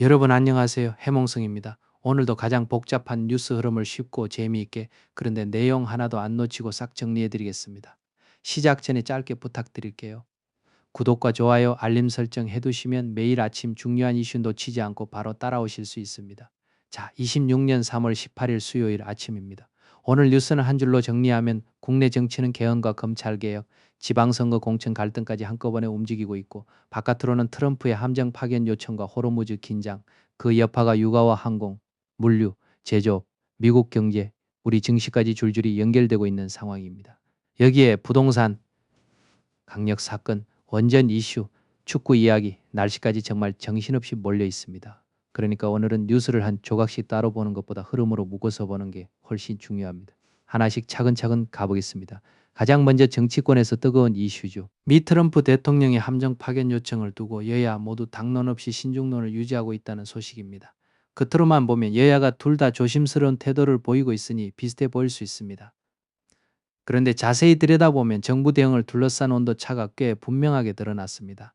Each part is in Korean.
여러분 안녕하세요. 해몽성입니다. 오늘도 가장 복잡한 뉴스 흐름을 쉽고 재미있게 그런데 내용 하나도 안 놓치고 싹 정리해 드리겠습니다. 시작 전에 짧게 부탁드릴게요. 구독과 좋아요, 알림 설정 해두시면 매일 아침 중요한 이슈 놓치지 않고 바로 따라오실 수 있습니다. 자, 26년 3월 18일 수요일 아침입니다. 오늘 뉴스는 한 줄로 정리하면 국내 정치는 개헌과 검찰개혁, 지방선거 공천 갈등까지 한꺼번에 움직이고 있고 바깥으로는 트럼프의 함정 파견 요청과 호르무즈 긴장, 그 여파가 육아와 항공, 물류, 제조업, 미국 경제, 우리 증시까지 줄줄이 연결되고 있는 상황입니다. 여기에 부동산, 강력 사건, 원전 이슈, 축구 이야기, 날씨까지 정말 정신없이 몰려 있습니다. 그러니까 오늘은 뉴스를 한 조각씩 따로 보는 것보다 흐름으로 묶어서 보는 게 훨씬 중요합니다. 하나씩 차근차근 가보겠습니다. 가장 먼저 정치권에서 뜨거운 이슈죠. 미 트럼프 대통령의 함정 파견 요청을 두고 여야 모두 당론 없이 신중론을 유지하고 있다는 소식입니다. 겉으로만 보면 여야가 둘 다 조심스러운 태도를 보이고 있으니 비슷해 보일 수 있습니다. 그런데 자세히 들여다보면 정부 대응을 둘러싼 온도차가 꽤 분명하게 드러났습니다.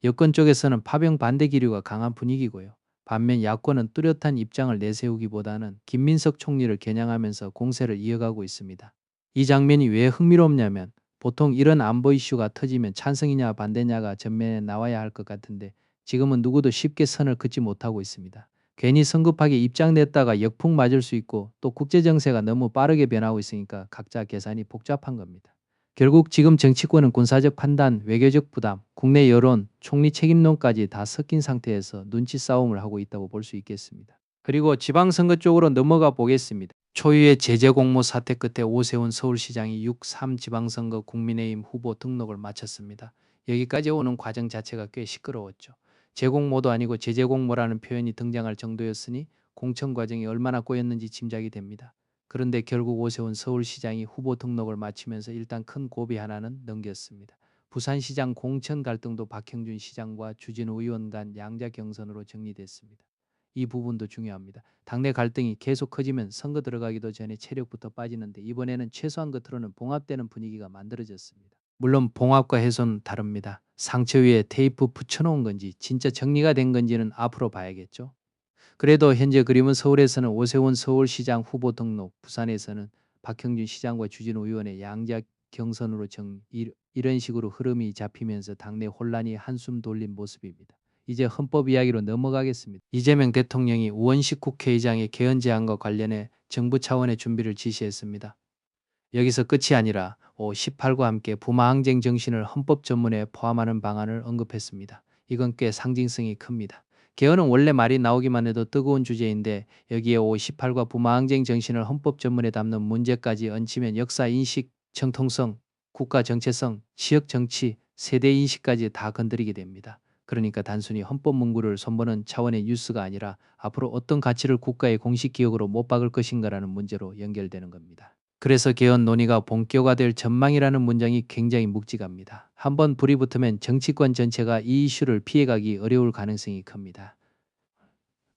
여권 쪽에서는 파병 반대 기류가 강한 분위기고요. 반면 야권은 뚜렷한 입장을 내세우기보다는 김민석 총리를 겨냥하면서 공세를 이어가고 있습니다. 이 장면이 왜 흥미롭냐면 보통 이런 안보 이슈가 터지면 찬성이냐 반대냐가 전면에 나와야 할 것 같은데 지금은 누구도 쉽게 선을 긋지 못하고 있습니다. 괜히 성급하게 입장 냈다가 역풍 맞을 수 있고 또 국제 정세가 너무 빠르게 변하고 있으니까 각자 계산이 복잡한 겁니다. 결국 지금 정치권은 군사적 판단, 외교적 부담, 국내 여론, 총리 책임론까지 다 섞인 상태에서 눈치 싸움을 하고 있다고 볼 수 있겠습니다. 그리고 지방선거 쪽으로 넘어가 보겠습니다. 초유의 제재 공모 사태 끝에 오세훈 서울시장이 6.3 지방선거 국민의힘 후보 등록을 마쳤습니다. 여기까지 오는 과정 자체가 꽤 시끄러웠죠. 제공모도 아니고 제재공모라는 표현이 등장할 정도였으니 공천 과정이 얼마나 꼬였는지 짐작이 됩니다. 그런데 결국 오세훈 서울시장이 후보 등록을 마치면서 일단 큰 고비 하나는 넘겼습니다. 부산시장 공천 갈등도 박형준 시장과 주진우 의원 간 양자 경선으로 정리됐습니다. 이 부분도 중요합니다. 당내 갈등이 계속 커지면 선거 들어가기도 전에 체력부터 빠지는데 이번에는 최소한 겉으로는 봉합되는 분위기가 만들어졌습니다. 물론 봉합과 해소는 다릅니다. 상처 위에 테이프 붙여놓은 건지 진짜 정리가 된 건지는 앞으로 봐야겠죠. 그래도 현재 그림은 서울에서는 오세훈 서울시장 후보 등록, 부산에서는 박형준 시장과 주진우 의원의 양자 경선으로 이런 식으로 흐름이 잡히면서 당내 혼란이 한숨 돌린 모습입니다. 이제 헌법 이야기로 넘어가겠습니다. 이재명 대통령이 우원식 국회의장의 개헌 제안과 관련해 정부 차원의 준비를 지시했습니다. 여기서 끝이 아니라 18과 함께 부마항쟁 정신을 헌법 전문에 포함하는 방안을 언급했습니다. 이건 꽤 상징성이 큽니다. 개헌은 원래 말이 나오기만 해도 뜨거운 주제인데 여기에 18과 부마항쟁 정신을 헌법 전문에 담는 문제까지 얹히면 역사 인식, 정통성, 국가 정체성, 지역 정치, 세대 인식까지 다 건드리게 됩니다. 그러니까 단순히 헌법 문구를 손보는 차원의 뉴스가 아니라 앞으로 어떤 가치를 국가의 공식 기억으로 못 박을 것인가라는 문제로 연결되는 겁니다. 그래서 개헌 논의가 본격화될 전망이라는 문장이 굉장히 묵직합니다. 한번 불이 붙으면 정치권 전체가 이 이슈를 피해가기 어려울 가능성이 큽니다.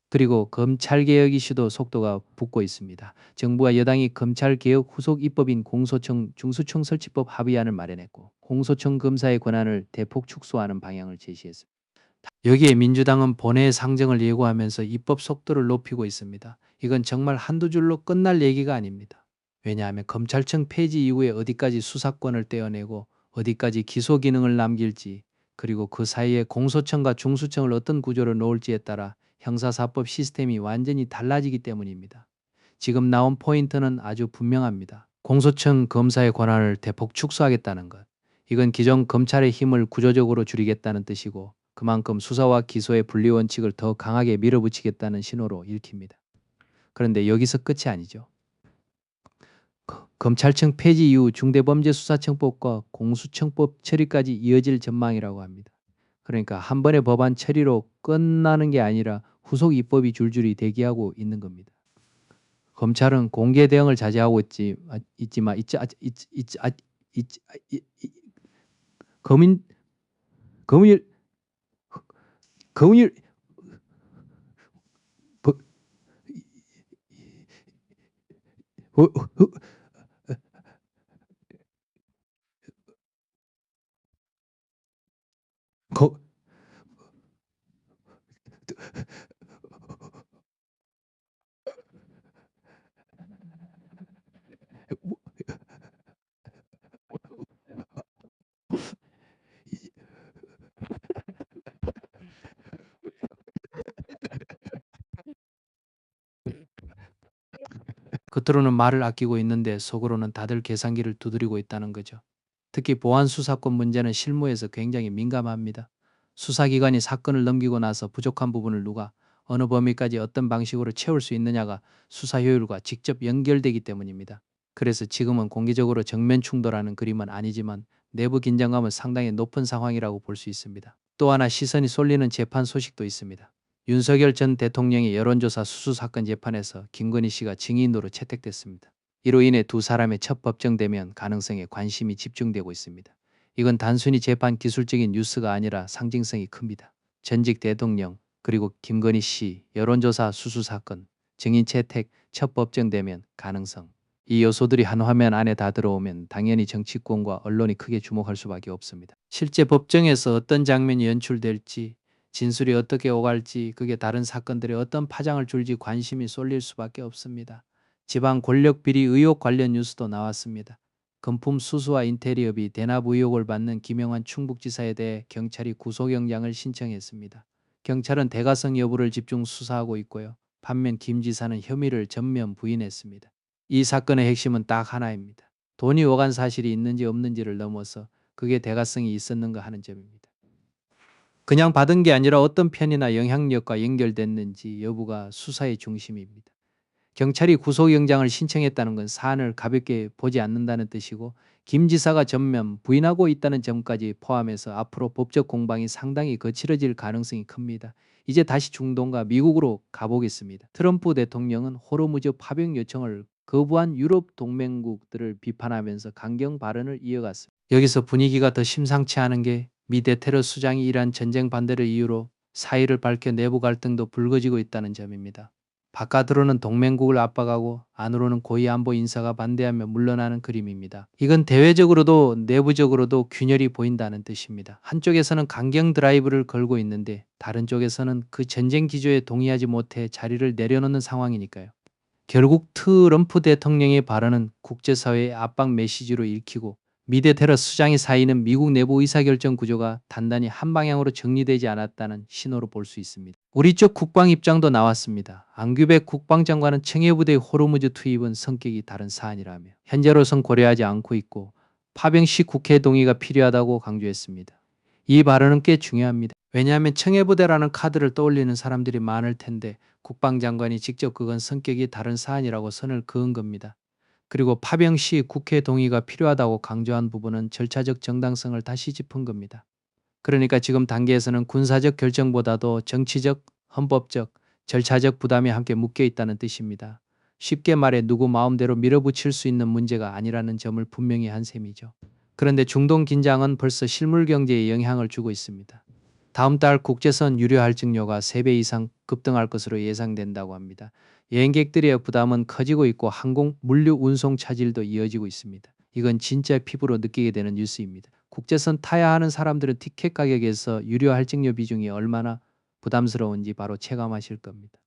그리고 검찰개혁 이슈도 속도가 붙고 있습니다. 정부와 여당이 검찰개혁 후속 입법인 공소청 중수청 설치법 합의안을 마련했고 공소청 검사의 권한을 대폭 축소하는 방향을 제시했습니다. 여기에 민주당은 본회의 상정을 예고하면서 입법 속도를 높이고 있습니다. 이건 정말 한두 줄로 끝날 얘기가 아닙니다. 왜냐하면 검찰청 폐지 이후에 어디까지 수사권을 떼어내고 어디까지 기소 기능을 남길지 그리고 그 사이에 공소청과 중수청을 어떤 구조로 놓을지에 따라 형사사법 시스템이 완전히 달라지기 때문입니다. 지금 나온 포인트는 아주 분명합니다. 공소청 검사의 권한을 대폭 축소하겠다는 것. 이건 기존 검찰의 힘을 구조적으로 줄이겠다는 뜻이고 그만큼 수사와 기소의 분리원칙을 더 강하게 밀어붙이겠다는 신호로 읽힙니다. 그런데 여기서 끝이 아니죠. 검찰청 폐지 이후 중대범죄수사청법과 공수처법 처리까지 이어질 전망이라고 합니다. 그러니까 한 번의 법안 처리로 끝나는 게 아니라 후속 입법이 줄줄이 대기하고 있는 겁니다. 검찰은 공개 대응을 자제하고 있지만 검인 검일 검일 법- 어, 어, 어, 거, 겉으로는 말을 아끼고 있는데 속으로는 다들 계산기를 두드리고 있다는 거죠. 특히 보안 수사권 문제는 실무에서 굉장히 민감합니다. 수사기관이 사건을 넘기고 나서 부족한 부분을 누가 어느 범위까지 어떤 방식으로 채울 수 있느냐가 수사 효율과 직접 연결되기 때문입니다. 그래서 지금은 공개적으로 정면 충돌하는 그림은 아니지만 내부 긴장감은 상당히 높은 상황이라고 볼 수 있습니다. 또 하나 시선이 쏠리는 재판 소식도 있습니다. 윤석열 전 대통령의 여론조사 수수 사건 재판에서 김건희 씨가 증인으로 채택됐습니다. 이로 인해 두 사람의 첫 법정 대면 가능성에 관심이 집중되고 있습니다. 이건 단순히 재판 기술적인 뉴스가 아니라 상징성이 큽니다. 전직 대통령 그리고 김건희 씨 여론조사 수수 사건 증인 채택 첫 법정 대면 가능성 이 요소들이 한 화면 안에 다 들어오면 당연히 정치권과 언론이 크게 주목할 수밖에 없습니다. 실제 법정에서 어떤 장면이 연출될지 진술이 어떻게 오갈지 그게 다른 사건들에 어떤 파장을 줄지 관심이 쏠릴 수밖에 없습니다. 지방 권력 비리 의혹 관련 뉴스도 나왔습니다. 금품 수수와 인테리어비 대납 의혹을 받는 김영환 충북지사에 대해 경찰이 구속영장을 신청했습니다. 경찰은 대가성 여부를 집중 수사하고 있고요. 반면 김 지사는 혐의를 전면 부인했습니다. 이 사건의 핵심은 딱 하나입니다. 돈이 오간 사실이 있는지 없는지를 넘어서 그게 대가성이 있었는가 하는 점입니다. 그냥 받은 게 아니라 어떤 편이나 영향력과 연결됐는지 여부가 수사의 중심입니다. 경찰이 구속영장을 신청했다는 건 사안을 가볍게 보지 않는다는 뜻이고 김 지사가 전면 부인하고 있다는 점까지 포함해서 앞으로 법적 공방이 상당히 거칠어질 가능성이 큽니다. 이제 다시 중동과 미국으로 가보겠습니다. 트럼프 대통령은 호르무즈 파병 요청을 거부한 유럽 동맹국들을 비판하면서 강경 발언을 이어갔습니다. 여기서 분위기가 더 심상치 않은 게 미 대테러 수장이 이란 전쟁 반대를 이유로 사의를 밝혀 내부 갈등도 불거지고 있다는 점입니다. 바깥으로는 동맹국을 압박하고 안으로는 고위 안보 인사가 반대하며 물러나는 그림입니다. 이건 대외적으로도 내부적으로도 균열이 보인다는 뜻입니다. 한쪽에서는 강경 드라이브를 걸고 있는데 다른 쪽에서는 그 전쟁 기조에 동의하지 못해 자리를 내려놓는 상황이니까요. 결국 트럼프 대통령의 발언은 국제사회의 압박 메시지로 읽히고 미대 테러 수장의 사의는 미국 내부 의사결정 구조가 단단히 한 방향으로 정리되지 않았다는 신호로 볼 수 있습니다. 우리 쪽 국방 입장도 나왔습니다. 안규백 국방장관은 청해부대 호르무즈 투입은 성격이 다른 사안이라며 현재로선 고려하지 않고 있고 파병 시 국회 동의가 필요하다고 강조했습니다. 이 발언은 꽤 중요합니다. 왜냐하면 청해부대라는 카드를 떠올리는 사람들이 많을 텐데 국방장관이 직접 그건 성격이 다른 사안이라고 선을 그은 겁니다. 그리고 파병 시 국회 동의가 필요하다고 강조한 부분은 절차적 정당성을 다시 짚은 겁니다. 그러니까 지금 단계에서는 군사적 결정보다도 정치적, 헌법적, 절차적 부담이 함께 묶여 있다는 뜻입니다. 쉽게 말해 누구 마음대로 밀어붙일 수 있는 문제가 아니라는 점을 분명히 한 셈이죠. 그런데 중동 긴장은 벌써 실물 경제에 영향을 주고 있습니다. 다음 달 국제선 유료 할증료가 3배 이상 급등할 것으로 예상된다고 합니다. 여행객들의 부담은 커지고 있고 항공 물류 운송 차질도 이어지고 있습니다. 이건 진짜 피부로 느끼게 되는 뉴스입니다. 국제선 타야 하는 사람들은 티켓 가격에서 유료 할증료 비중이 얼마나 부담스러운지 바로 체감하실 겁니다.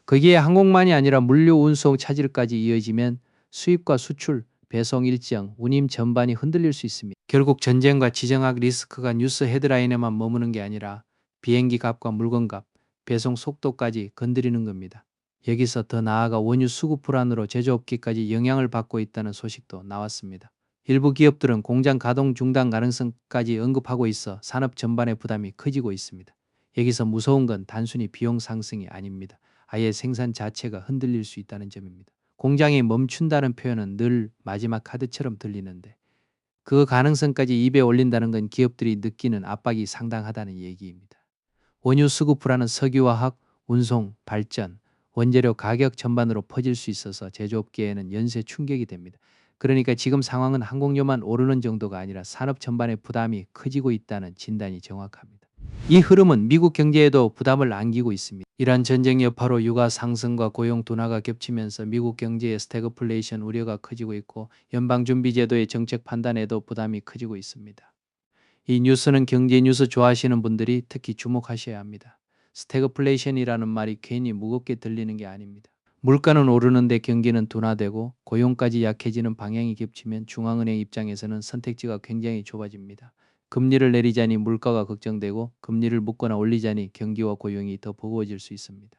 거기에 항공만이 아니라 물류 운송 차질까지 이어지면 수입과 수출, 배송 일정, 운임 전반이 흔들릴 수 있습니다. 결국 전쟁과 지정학 리스크가 뉴스 헤드라인에만 머무는 게 아니라 비행기 값과 물건 값, 배송 속도까지 건드리는 겁니다. 여기서 더 나아가 원유 수급 불안으로 제조업계까지 영향을 받고 있다는 소식도 나왔습니다. 일부 기업들은 공장 가동 중단 가능성까지 언급하고 있어 산업 전반의 부담이 커지고 있습니다. 여기서 무서운 건 단순히 비용 상승이 아닙니다. 아예 생산 자체가 흔들릴 수 있다는 점입니다. 공장이 멈춘다는 표현은 늘 마지막 카드처럼 들리는데 그 가능성까지 입에 올린다는 건 기업들이 느끼는 압박이 상당하다는 얘기입니다. 원유 수급 불안은 석유화학, 운송, 발전, 원재료 가격 전반으로 퍼질 수 있어서 제조업계에는 연쇄 충격이 됩니다. 그러니까 지금 상황은 항공료만 오르는 정도가 아니라 산업 전반의 부담이 커지고 있다는 진단이 정확합니다. 이 흐름은 미국 경제에도 부담을 안기고 있습니다. 이란 전쟁 여파로 유가 상승과 고용 둔화가 겹치면서 미국 경제의 스태그플레이션 우려가 커지고 있고 연방준비제도의 정책 판단에도 부담이 커지고 있습니다. 이 뉴스는 경제 뉴스 좋아하시는 분들이 특히 주목하셔야 합니다. 스태그플레이션이라는 말이 괜히 무겁게 들리는 게 아닙니다. 물가는 오르는데 경기는 둔화되고 고용까지 약해지는 방향이 겹치면 중앙은행 입장에서는 선택지가 굉장히 좁아집니다. 금리를 내리자니 물가가 걱정되고 금리를 묶거나 올리자니 경기와 고용이 더 버거워질 수 있습니다.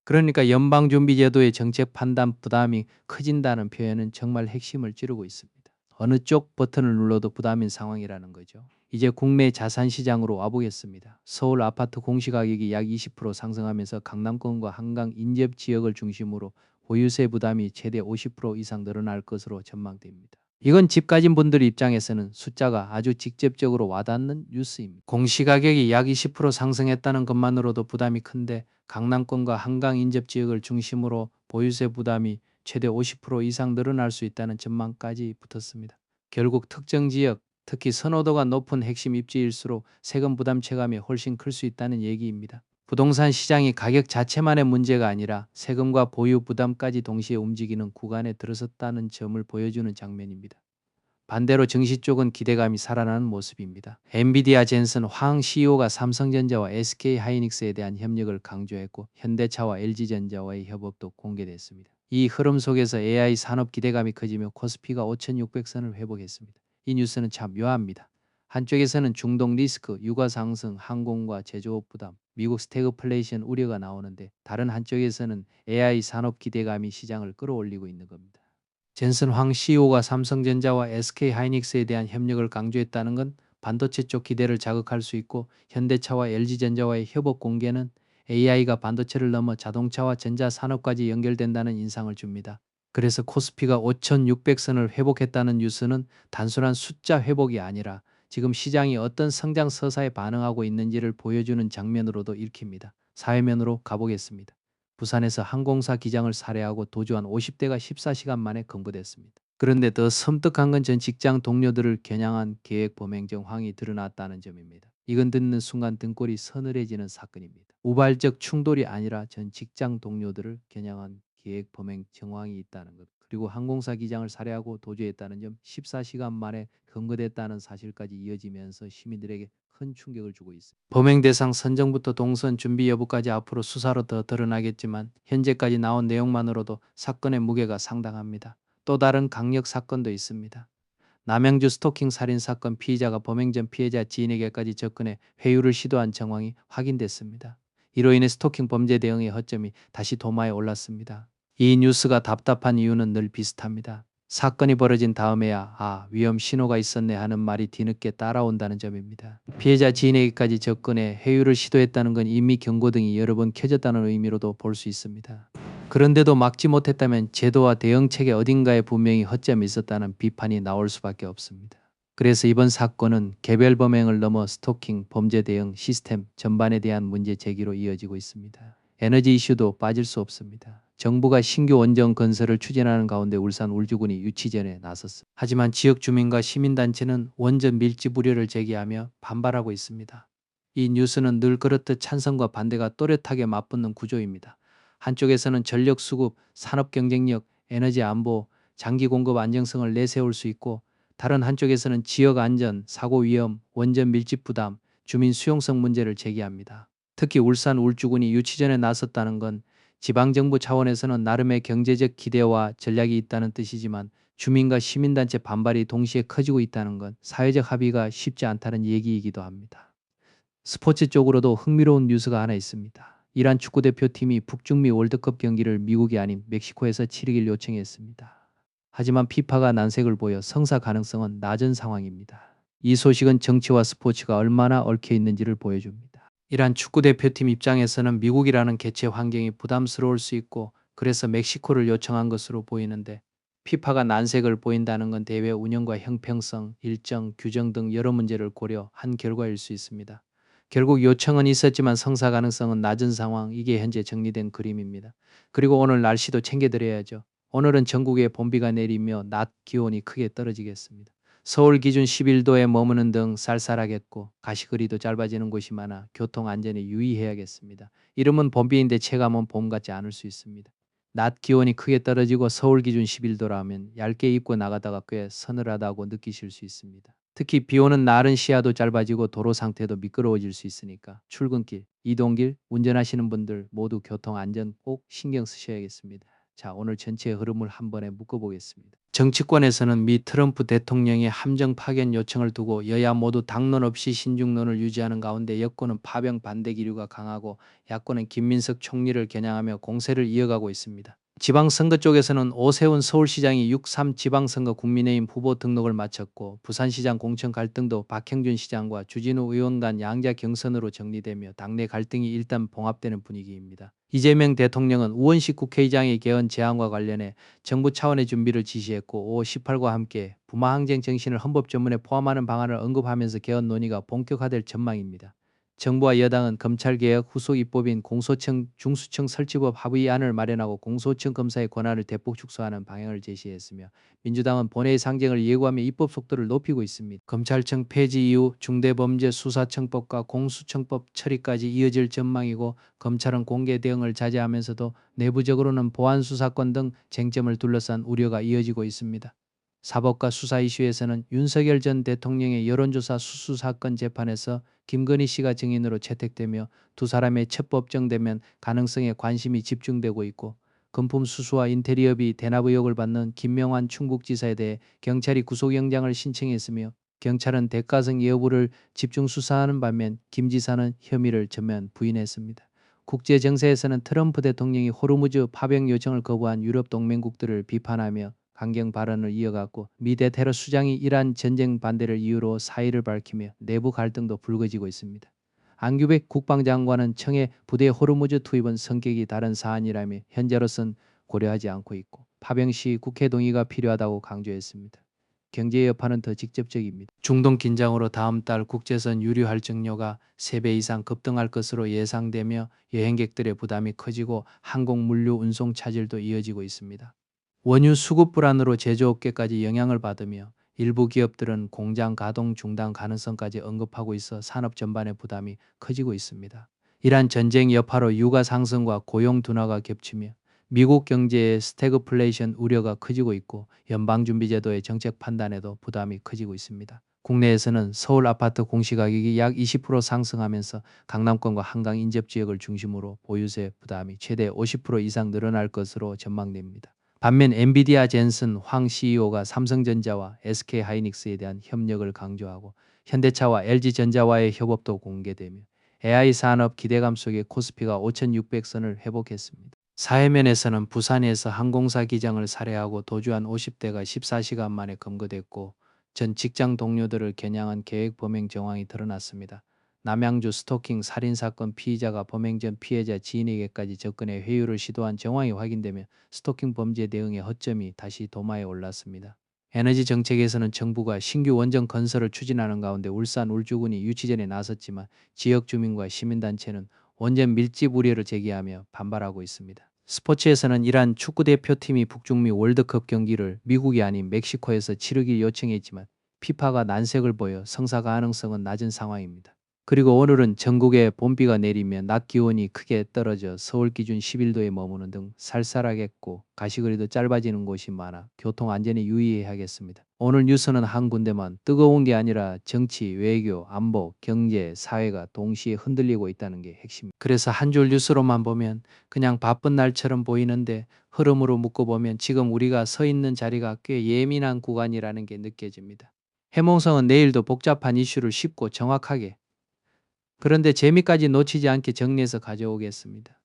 그러니까 연방준비제도의 정책 판단 부담이 커진다는 표현은 정말 핵심을 찌르고 있습니다. 어느 쪽 버튼을 눌러도 부담인 상황이라는 거죠. 이제 국내 자산 시장으로 와보겠습니다. 서울 아파트 공시가격이 약 20% 상승하면서 강남권과 한강 인접 지역을 중심으로 보유세 부담이 최대 50% 이상 늘어날 것으로 전망됩니다. 이건 집 가진 분들 입장에서는 숫자가 아주 직접적으로 와닿는 뉴스입니다. 공시가격이 약 20% 상승했다는 것만으로도 부담이 큰데 강남권과 한강 인접 지역을 중심으로 보유세 부담이 최대 50% 이상 늘어날 수 있다는 전망까지 붙었습니다. 결국 특정 지역, 특히 선호도가 높은 핵심 입지일수록 세금 부담 체감이 훨씬 클 수 있다는 얘기입니다. 부동산 시장이 가격 자체만의 문제가 아니라 세금과 보유 부담까지 동시에 움직이는 구간에 들어섰다는 점을 보여주는 장면입니다. 반대로 증시 쪽은 기대감이 살아나는 모습입니다. 엔비디아 젠슨 황 CEO가 삼성전자와 SK하이닉스에 대한 협력을 강조했고 현대차와 LG전자와의 협업도 공개됐습니다. 이 흐름 속에서 AI 산업 기대감이 커지며 코스피가 5,600선을 회복했습니다. 이 뉴스는 참 묘합니다. 한쪽에서는 중동 리스크, 유가 상승, 항공과 제조업 부담, 미국 스태그플레이션 우려가 나오는데 다른 한쪽에서는 AI 산업 기대감이 시장을 끌어올리고 있는 겁니다. 젠슨 황 CEO가 삼성전자와 SK하이닉스에 대한 협력을 강조했다는 건 반도체 쪽 기대를 자극할 수 있고 현대차와 LG전자와의 협업 공개는 AI가 반도체를 넘어 자동차와 전자산업까지 연결된다는 인상을 줍니다. 그래서 코스피가 5,600선을 회복했다는 뉴스는 단순한 숫자 회복이 아니라 지금 시장이 어떤 성장 서사에 반응하고 있는지를 보여주는 장면으로도 읽힙니다. 사회면으로 가보겠습니다. 부산에서 항공사 기장을 살해하고 도주한 50대가 14시간 만에 검거됐습니다. 그런데 더 섬뜩한 건 전 직장 동료들을 겨냥한 계획 범행 정황이 드러났다는 점입니다. 이건 듣는 순간 등골이 서늘해지는 사건입니다. 우발적 충돌이 아니라 전 직장 동료들을 겨냥한 계획 범행 정황이 있다는 것. 그리고 항공사 기장을 살해하고 도주했다는 점, 14시간 만에 검거됐다는 사실까지 이어지면서 시민들에게 큰 충격을 주고 있습니다. 범행 대상 선정부터 동선 준비 여부까지 앞으로 수사로 더 드러나겠지만 현재까지 나온 내용만으로도 사건의 무게가 상당합니다. 또 다른 강력 사건도 있습니다. 남양주 스토킹 살인 사건 피의자가 범행 전 피해자 지인에게까지 접근해 회유를 시도한 정황이 확인됐습니다. 이로 인해 스토킹 범죄 대응의 허점이 다시 도마에 올랐습니다. 이 뉴스가 답답한 이유는 늘 비슷합니다. 사건이 벌어진 다음에야 위험 신호가 있었네 하는 말이 뒤늦게 따라온다는 점입니다. 피해자 지인에게까지 접근해 회유를 시도했다는 건 이미 경고등이 여러 번 켜졌다는 의미로도 볼 수 있습니다. 그런데도 막지 못했다면 제도와 대응책의 어딘가에 분명히 허점이 있었다는 비판이 나올 수밖에 없습니다. 그래서 이번 사건은 개별 범행을 넘어 스토킹, 범죄 대응 시스템 전반에 대한 문제 제기로 이어지고 있습니다. 에너지 이슈도 빠질 수 없습니다. 정부가 신규 원전 건설을 추진하는 가운데 울산 울주군이 유치전에 나섰습니다. 하지만 지역 주민과 시민단체는 원전 밀집 우려를 제기하며 반발하고 있습니다. 이 뉴스는 늘 그렇듯 찬성과 반대가 또렷하게 맞붙는 구조입니다. 한쪽에서는 전력 수급, 산업 경쟁력, 에너지 안보, 장기 공급 안정성을 내세울 수 있고 다른 한쪽에서는 지역 안전, 사고 위험, 원전 밀집 부담, 주민 수용성 문제를 제기합니다. 특히 울산 울주군이 유치전에 나섰다는 건 지방정부 차원에서는 나름의 경제적 기대와 전략이 있다는 뜻이지만 주민과 시민단체 반발이 동시에 커지고 있다는 건 사회적 합의가 쉽지 않다는 얘기이기도 합니다. 스포츠 쪽으로도 흥미로운 뉴스가 하나 있습니다. 이란 축구대표팀이 북중미 월드컵 경기를 미국이 아닌 멕시코에서 치르길 요청했습니다. 하지만 피파가 난색을 보여 성사 가능성은 낮은 상황입니다. 이 소식은 정치와 스포츠가 얼마나 얽혀 있는지를 보여줍니다. 이란 축구대표팀 입장에서는 미국이라는 개최 환경이 부담스러울 수 있고 그래서 멕시코를 요청한 것으로 보이는데 피파가 난색을 보인다는 건 대회 운영과 형평성, 일정, 규정 등 여러 문제를 고려한 결과일 수 있습니다. 결국 요청은 있었지만 성사 가능성은 낮은 상황, 이게 현재 정리된 그림입니다. 그리고 오늘 날씨도 챙겨드려야죠. 오늘은 전국에 봄비가 내리며 낮 기온이 크게 떨어지겠습니다. 서울 기준 11도에 머무는 등 쌀쌀하겠고 가시거리도 짧아지는 곳이 많아 교통 안전에 유의해야겠습니다. 이름은 봄비인데 체감은 봄 같지 않을 수 있습니다. 낮 기온이 크게 떨어지고 서울 기준 11도라면 얇게 입고 나가다가 꽤 서늘하다고 느끼실 수 있습니다. 특히 비 오는 날은 시야도 짧아지고 도로 상태도 미끄러워질 수 있으니까 출근길, 이동길, 운전하시는 분들 모두 교통 안전 꼭 신경 쓰셔야겠습니다. 자, 오늘 전체의 흐름을 한 번에 묶어보겠습니다. 정치권에서는 미 트럼프 대통령의 함정 파견 요청을 두고 여야 모두 당론 없이 신중론을 유지하는 가운데 여권은 파병 반대 기류가 강하고 야권은 김민석 총리를 겨냥하며 공세를 이어가고 있습니다. 지방선거 쪽에서는 오세훈 서울시장이 6.3 지방선거 국민의힘 후보 등록을 마쳤고 부산시장 공천 갈등도 박형준 시장과 주진우 의원 간 양자 경선으로 정리되며 당내 갈등이 일단 봉합되는 분위기입니다. 이재명 대통령은 우원식 국회의장의 개헌 제안과 관련해 정부 차원의 준비를 지시했고 5.18과 함께 부마항쟁 정신을 헌법 전문에 포함하는 방안을 언급하면서 개헌 논의가 본격화될 전망입니다. 정부와 여당은 검찰개혁 후속 입법인 공소청 중수청 설치법 합의안을 마련하고 공소청 검사의 권한을 대폭 축소하는 방향을 제시했으며 민주당은 본회의 상정을 예고하며 입법 속도를 높이고 있습니다. 검찰청 폐지 이후 중대범죄수사청법과 공수처법 처리까지 이어질 전망이고 검찰은 공개 대응을 자제하면서도 내부적으로는 보안수사권 등 쟁점을 둘러싼 우려가 이어지고 있습니다. 사법과 수사 이슈에서는 윤석열 전 대통령의 여론조사 수수 사건 재판에서 김건희 씨가 증인으로 채택되며 두 사람의 첫 법정되면 가능성에 관심이 집중되고 있고 금품 수수와 인테리어비 대납 의혹을 받는 김명환 충북지사에 대해 경찰이 구속영장을 신청했으며 경찰은 대가성 여부를 집중 수사하는 반면 김 지사는 혐의를 전면 부인했습니다. 국제 정세에서는 트럼프 대통령이 호르무즈 파병 요청을 거부한 유럽 동맹국들을 비판하며 강경 발언을 이어갔고 미 대테러 수장이 이란 전쟁 반대를 이유로 사의를 밝히며 내부 갈등도 불거지고 있습니다. 안규백 국방장관은 청해 부대 호르무즈 투입은 성격이 다른 사안이라며 현재로선 고려하지 않고 있고 파병 시 국회 동의가 필요하다고 강조했습니다. 경제 여파는 더 직접적입니다. 중동 긴장으로 다음 달 국제선 유류 할증료가 3배 이상 급등할 것으로 예상되며 여행객들의 부담이 커지고 항공 물류 운송 차질도 이어지고 있습니다. 원유 수급 불안으로 제조업계까지 영향을 받으며 일부 기업들은 공장 가동 중단 가능성까지 언급하고 있어 산업 전반의 부담이 커지고 있습니다. 이란 전쟁 여파로 유가 상승과 고용 둔화가 겹치며 미국 경제의 스태그플레이션 우려가 커지고 있고 연방준비제도의 정책 판단에도 부담이 커지고 있습니다. 국내에서는 서울 아파트 공시가격이 약 20% 상승하면서 강남권과 한강 인접 지역을 중심으로 보유세 부담이 최대 50% 이상 늘어날 것으로 전망됩니다. 반면 엔비디아 젠슨 황 CEO가 삼성전자와 SK하이닉스에 대한 협력을 강조하고 현대차와 LG전자와의 협업도 공개되며 AI 산업 기대감 속에 코스피가 5,600선을 회복했습니다. 사회면에서는 부산에서 항공사 기장을 살해하고 도주한 50대가 14시간 만에 검거됐고 전 직장 동료들을 겨냥한 계획 범행 정황이 드러났습니다. 남양주 스토킹 살인사건 피의자가 범행 전 피해자 지인에게까지 접근해 회유를 시도한 정황이 확인되며 스토킹 범죄 대응의 허점이 다시 도마에 올랐습니다. 에너지 정책에서는 정부가 신규 원전 건설을 추진하는 가운데 울산 울주군이 유치전에 나섰지만 지역 주민과 시민단체는 원전 밀집 우려를 제기하며 반발하고 있습니다. 스포츠에서는 이란 축구대표팀이 북중미 월드컵 경기를 미국이 아닌 멕시코에서 치르기 요청했지만 피파가 난색을 보여 성사 가능성은 낮은 상황입니다. 그리고 오늘은 전국에 봄비가 내리며 낮 기온이 크게 떨어져 서울 기준 11도에 머무는 등 쌀쌀하겠고 가시거리도 짧아지는 곳이 많아 교통 안전에 유의해야겠습니다. 오늘 뉴스는 한 군데만 뜨거운 게 아니라 정치, 외교, 안보, 경제, 사회가 동시에 흔들리고 있다는 게 핵심입니다. 그래서 한 줄 뉴스로만 보면 그냥 바쁜 날처럼 보이는데 흐름으로 묶어보면 지금 우리가 서 있는 자리가 꽤 예민한 구간이라는 게 느껴집니다. 해몽성은 내일도 복잡한 이슈를 쉽고 정확하게 그런데 재미까지 놓치지 않게 정리해서 가져오겠습니다.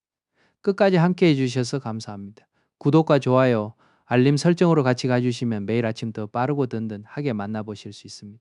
끝까지 함께해 주셔서 감사합니다. 구독과 좋아요, 알림 설정으로 같이 가주시면 매일 아침 더 빠르고 든든하게 만나보실 수 있습니다.